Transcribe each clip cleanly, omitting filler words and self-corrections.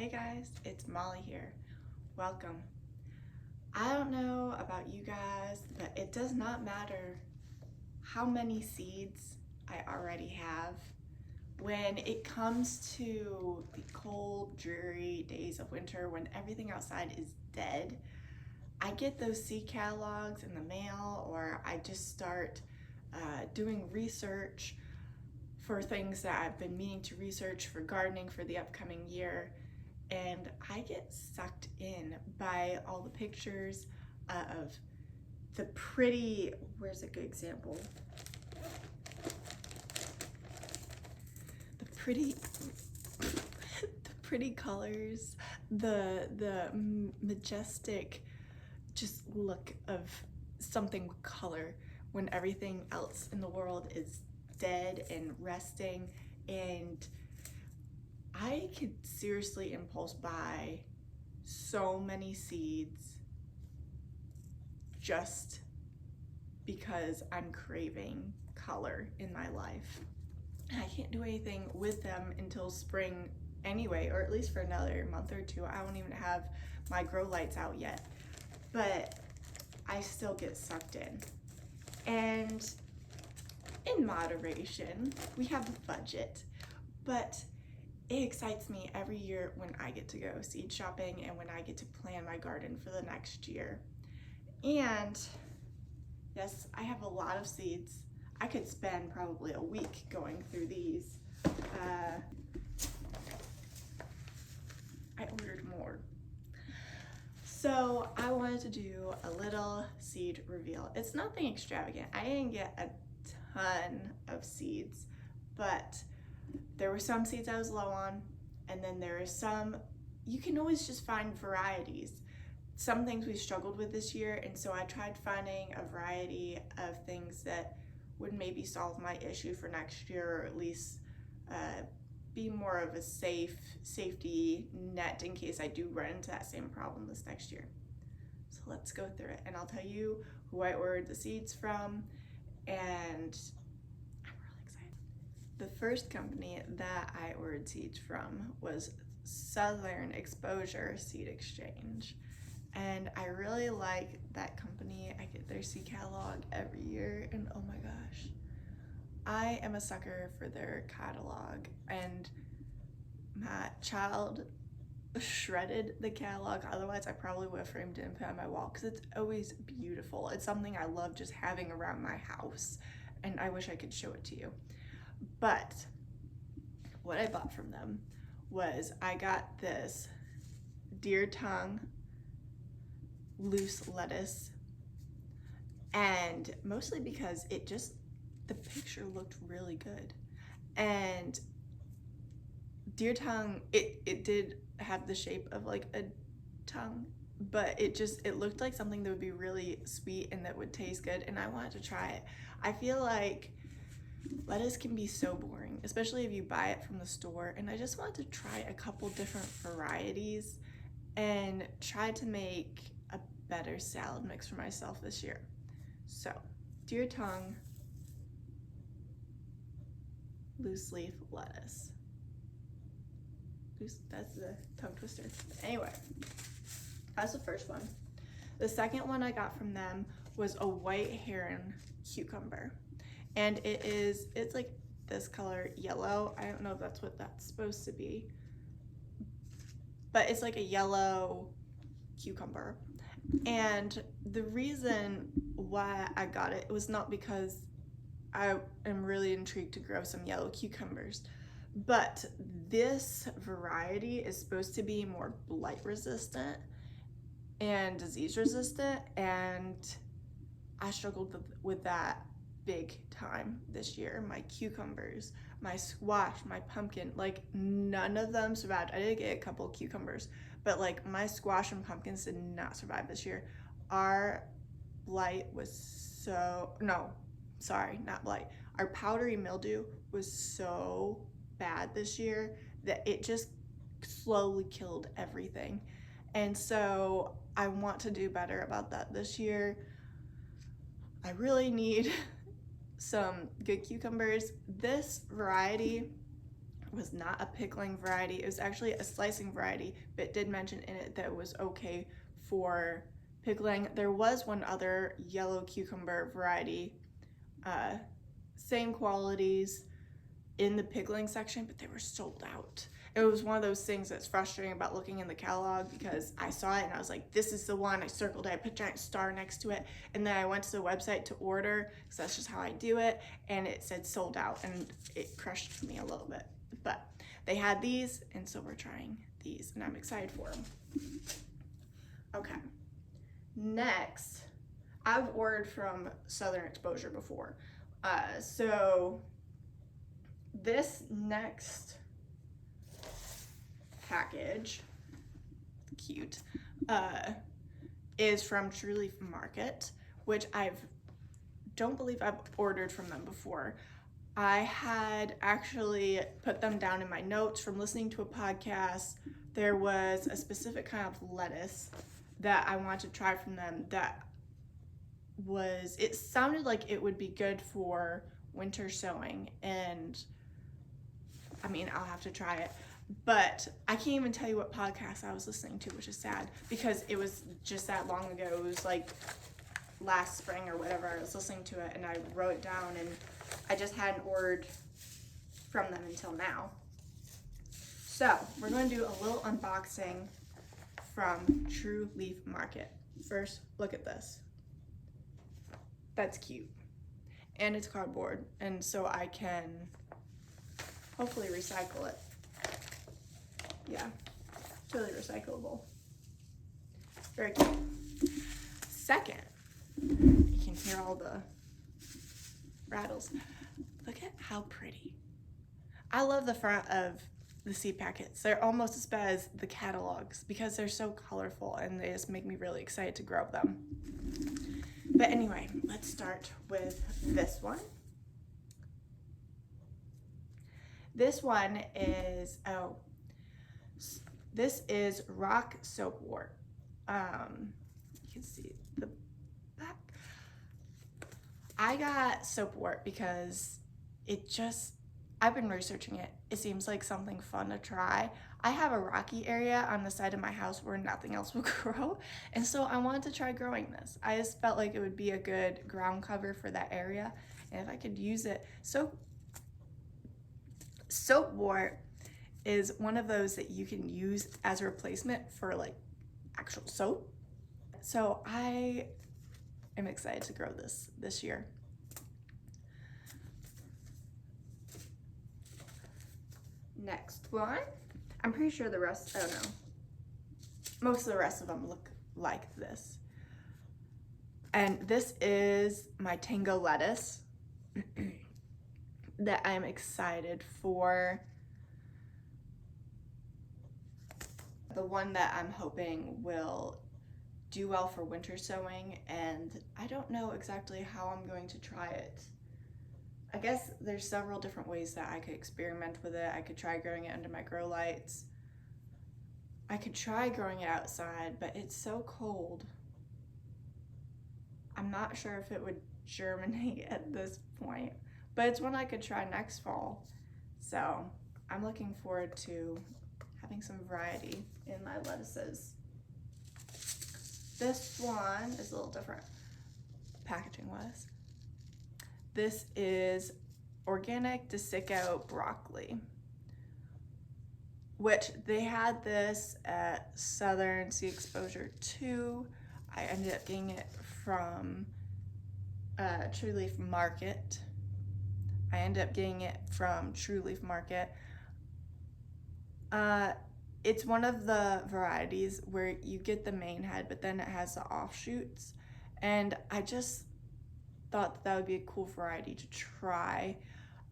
Hey guys, it's Molly here. Welcome. I don't know about you guys, but it does not matter how many seeds I already have. When it comes to the cold, dreary days of winter when everything outside is dead, I get those seed catalogs in the mail, or I just start doing research for things that I've been meaning to research for gardening for the upcoming year. And I get sucked in by all the pictures of the pretty, where's a good example? The pretty colors, the majestic just look of something with color when everything else in the world is dead and resting. And I could seriously impulse buy so many seeds just because I'm craving color in my life. And I can't do anything with them until spring anyway, or at least for another month or two. I won't even have my grow lights out yet, but I still get sucked in. And in moderation, we have a budget, but it excites me every year when I get to go seed shopping and when I get to plan my garden for the next year. And yes, I have a lot of seeds. I could spend probably a week going through these. I ordered more. So I wanted to do a little seed reveal. It's nothing extravagant. I didn't get a ton of seeds, but there were some seeds I was low on, and then there are some, you can always just find varieties. Some things we struggled with this year, and so I tried finding a variety of things that would maybe solve my issue for next year, or at least be more of a safety net in case I do run into that same problem this next year. So let's go through it, and I'll tell you who I ordered the seeds from, and I'm really excited. The first company that I ordered seeds from was Southern Exposure Seed Exchange. And I really like that company. I get their seed catalog every year, and oh my gosh, I am a sucker for their catalog. And my child shredded the catalog, otherwise I probably would have framed it and put it on my wall because it's always beautiful. It's something I love just having around my house, and I wish I could show it to you. But what I bought from them was I got this deer tongue loose lettuce, and mostly because the picture looked really good. And deer tongue, it did have the shape of like a tongue, but it looked like something that would be really sweet and that would taste good, and I wanted to try it. I feel like lettuce can be so boring, especially if you buy it from the store, and I just wanted to try a couple different varieties and try to make a better salad mix for myself this year. So, deer tongue, loose leaf lettuce. That's the tongue twister. Anyway, that's the first one. The second one I got from them was a white heron cucumber. And it's like this color, yellow. I don't know if that's what that's supposed to be, but it's like a yellow cucumber. And the reason why I got it was not because I am really intrigued to grow some yellow cucumbers, but this variety is supposed to be more blight resistant and disease resistant, and I struggled with that big time this year. My cucumbers, my squash, my pumpkin, like none of them survived. I did get a couple of cucumbers, but like my squash and pumpkins did not survive this year. Our blight was not blight. Our powdery mildew was so bad this year that it just slowly killed everything. And so I want to do better about that this year. I really need some good cucumbers. This variety was not a pickling variety. It was actually a slicing variety, but it did mention in it that it was okay for pickling. There was one other yellow cucumber variety, same qualities in the pickling section, but they were sold out. It was one of those things that's frustrating about looking in the catalog, because I saw it and I was like, this is the one. I circled it, I put a giant star next to it, and then I went to the website to order, because that's just how I do it, and it said sold out, and it crushed me a little bit. But they had these, and so we're trying these, and I'm excited for them. Okay, next, I've ordered from Southern Exposure before, so this next package, cute, is from True Leaf Market, which don't believe I've ordered from them before. I had actually put them down in my notes from listening to a podcast. There was a specific kind of lettuce that I wanted to try from them it sounded like it would be good for winter sowing, and I mean, I'll have to try it. But I can't even tell you what podcast I was listening to, which is sad, because it was just that long ago. It was like last spring or whatever. I was listening to it and I wrote it down, and I just hadn't ordered from them until now. So we're going to do a little unboxing from True Leaf Market. First, look at this. That's cute. And it's cardboard, and so I can hopefully recycle it. Yeah, totally recyclable. Very cute. Second, you can hear all the rattles. Look at how pretty. I love the front of the seed packets. They're almost as bad as the catalogs because they're so colorful, and they just make me really excited to grow them. But anyway, let's start with this one. This one is, this is rock soapwort. You can see the back. I got soapwort because I've been researching it. It seems like something fun to try. I have a rocky area on the side of my house where nothing else will grow, and so I wanted to try growing this. I just felt like it would be a good ground cover for that area, and if I could use it. Soapwort is one of those that you can use as a replacement for like actual soap. So I am excited to grow this year. Next one. I'm pretty sure the rest, I don't know. Most of the rest of them look like this. And this is my Tango lettuce that I'm excited for. The one that I'm hoping will do well for winter sowing, and I don't know exactly how I'm going to try it. I guess there's several different ways that I could experiment with it. I could try growing it under my grow lights. I could try growing it outside, but it's so cold. I'm not sure if it would germinate at this point, but it's one I could try next fall. So I'm looking forward to having some variety in my lettuces. This one is a little different packaging wise. This is organic Desico broccoli, which they had this at Southern Seed Exposure 2. I ended up getting it from True Leaf Market. It's one of the varieties where you get the main head, but then it has the offshoots. And I just thought that would be a cool variety to try.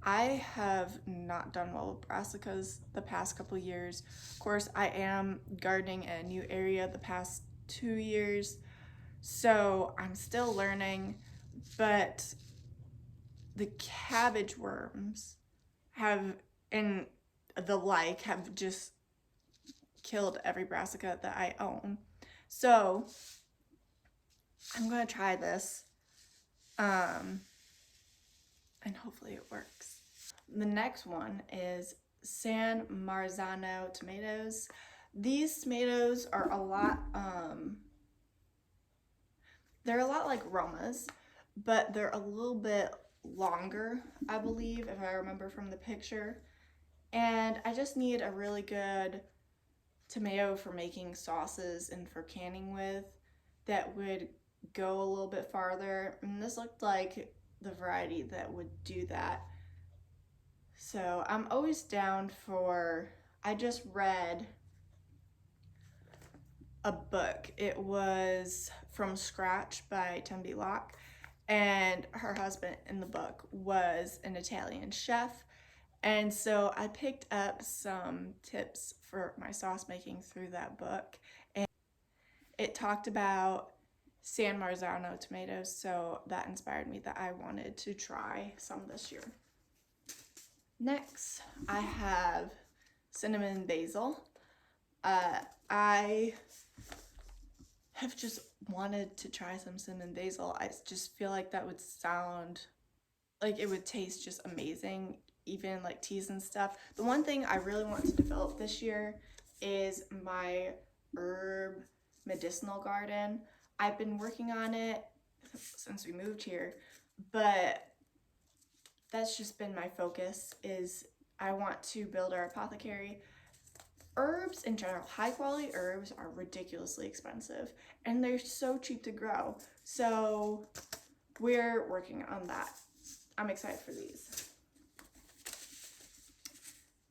I have not done well with brassicas the past couple years. Of course, I am gardening in a new area the past 2 years, so I'm still learning, but the cabbage worms have just killed every brassica that I own. So I'm gonna try this, and hopefully it works. The next one is San Marzano tomatoes. These tomatoes are a lot, they're a lot like Romas, but they're a little bit longer, I believe, if I remember from the picture. And I just need a really good tomato for making sauces and for canning with that would go a little bit farther. And this looked like the variety that would do that. So I'm always down for, I just read a book. It was From Scratch by Tembi Locke, and her husband in the book was an Italian chef. And so I picked up some tips for my sauce making through that book. And it talked about San Marzano tomatoes, so that inspired me that I wanted to try some this year. Next, I have cinnamon basil. I have just wanted to try some cinnamon basil. I just feel like that would sound like it would taste just amazing, even like teas and stuff. The one thing I really want to develop this year is my herb medicinal garden. I've been working on it since we moved here, but that's just been my focus. Is I want to build our apothecary. Herbs in general, high quality herbs are ridiculously expensive and they're so cheap to grow. So we're working on that. I'm excited for these.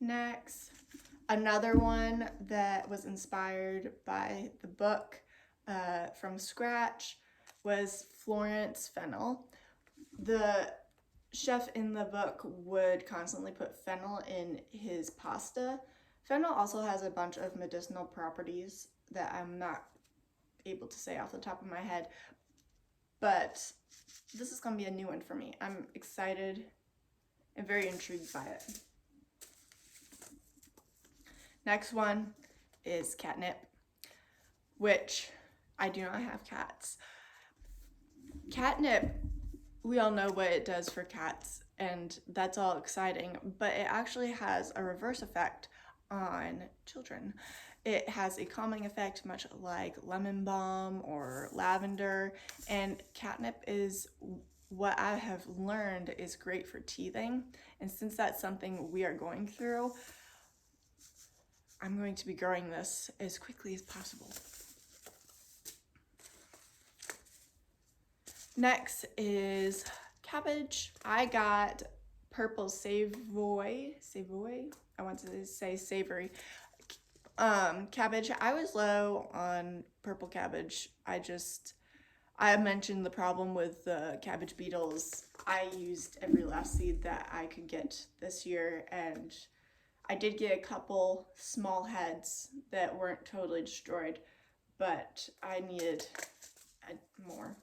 Next, another one that was inspired by the book From Scratch was Florence Fennel. The chef in the book would constantly put fennel in his pasta. Fennel also has a bunch of medicinal properties that I'm not able to say off the top of my head, but this is going to be a new one for me. I'm excited and very intrigued by it. Next one is catnip, which I do not have cats. Catnip, we all know what it does for cats, and that's all exciting, but it actually has a reverse effect on children. It has a calming effect, much like lemon balm or lavender, and catnip is what I have learned is great for teething. And since that's something we are going through, I'm going to be growing this as quickly as possible. Next is cabbage. I got purple savoy, I want to say savory, cabbage. I was low on purple cabbage. I mentioned the problem with the cabbage beetles. I used every last seed that I could get this year, and I did get a couple small heads that weren't totally destroyed, but I needed more.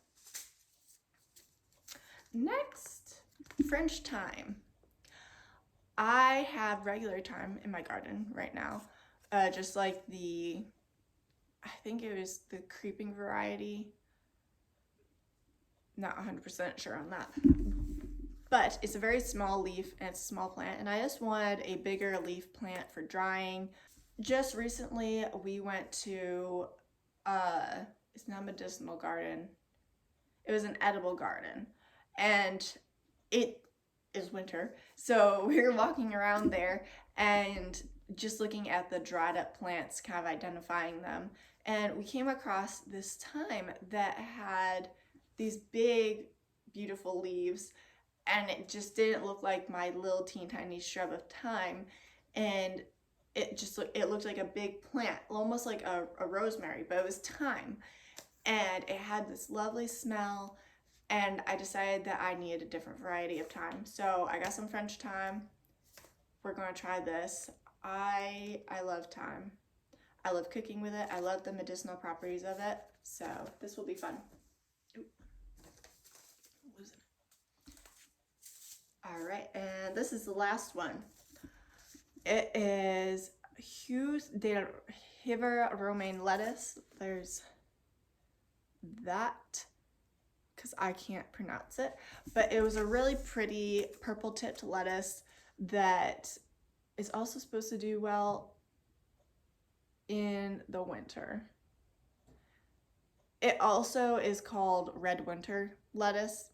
Next, French thyme. I have regular thyme in my garden right now, just like I think it was the creeping variety. Not 100% sure on that. But it's a very small leaf and it's a small plant, and I just wanted a bigger leaf plant for drying. Just recently we went to, it's not a medicinal garden, it was an edible garden, and it is winter, so we were walking around there and just looking at the dried up plants, kind of identifying them, and we came across this thyme that had these big beautiful leaves, and it just didn't look like my little teeny tiny shrub of thyme, and it looked like a big plant, almost like a rosemary, but it was thyme, and it had this lovely smell. And I decided that I needed a different variety of thyme, so I got some French thyme. We're gonna try this. I love thyme. I love cooking with it. I love the medicinal properties of it, so this will be fun. All right, and this is the last one. It is Hues de Hiver romaine lettuce. There's that, because I can't pronounce it, but it was a really pretty purple tipped lettuce that is also supposed to do well in the winter. It also is called red winter lettuce.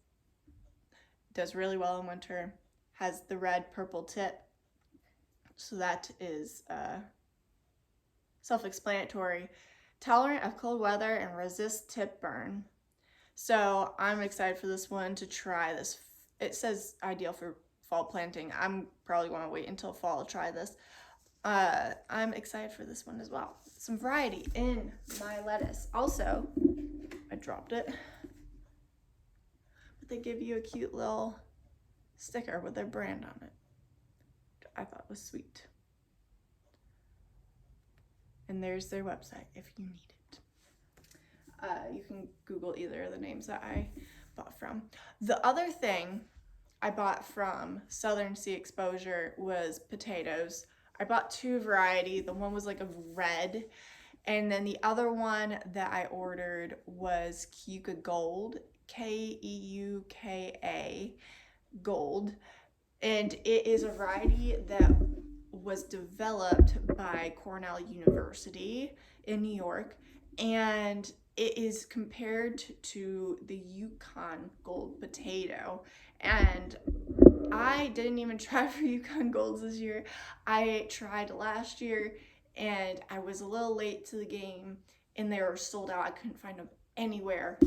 Does really well in winter. Has the red purple tip. So that is self-explanatory. Tolerant of cold weather and resist tip burn. So I'm excited for this one to try this. It says ideal for fall planting. I'm probably going to wait until fall to try this. I'm excited for this one as well. Some variety in my lettuce. Also, I dropped it, but they give you a cute little sticker with their brand on it. I thought it was sweet. And there's their website if you need it. You can Google either of the names that I bought from. The other thing I bought from Southern Sea Exposure was potatoes. I bought two variety. The one was like a red, and then the other one that I ordered was Keuka Gold, Keuka Gold, and it is a variety that was developed by Cornell University in New York, and it is compared to the Yukon Gold potato. And I didn't even try for Yukon Golds this year. I tried last year and I was a little late to the game and they were sold out. I couldn't find them anywhere.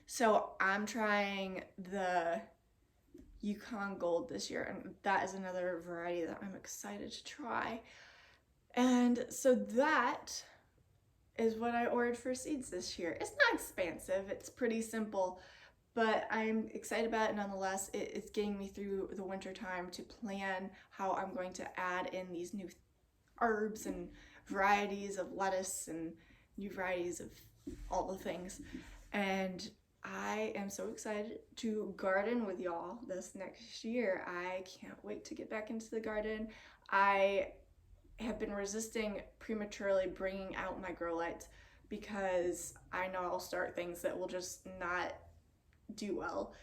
So I'm trying the Yukon Gold this year, and that is another variety that I'm excited to try. And so that is what I ordered for seeds this year. It's not expensive, it's pretty simple, but I'm excited about it nonetheless. It's getting me through the winter time to plan how I'm going to add in these new herbs and varieties of lettuce and new varieties of all the things. And I am so excited to garden with y'all this next year. I can't wait to get back into the garden. I have been resisting prematurely bringing out my grow lights because I know I'll start things that will just not do well,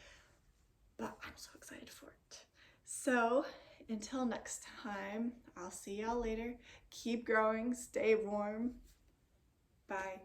but I'm so excited for it. So until next time, I'll see y'all later. Keep growing, stay warm. Bye.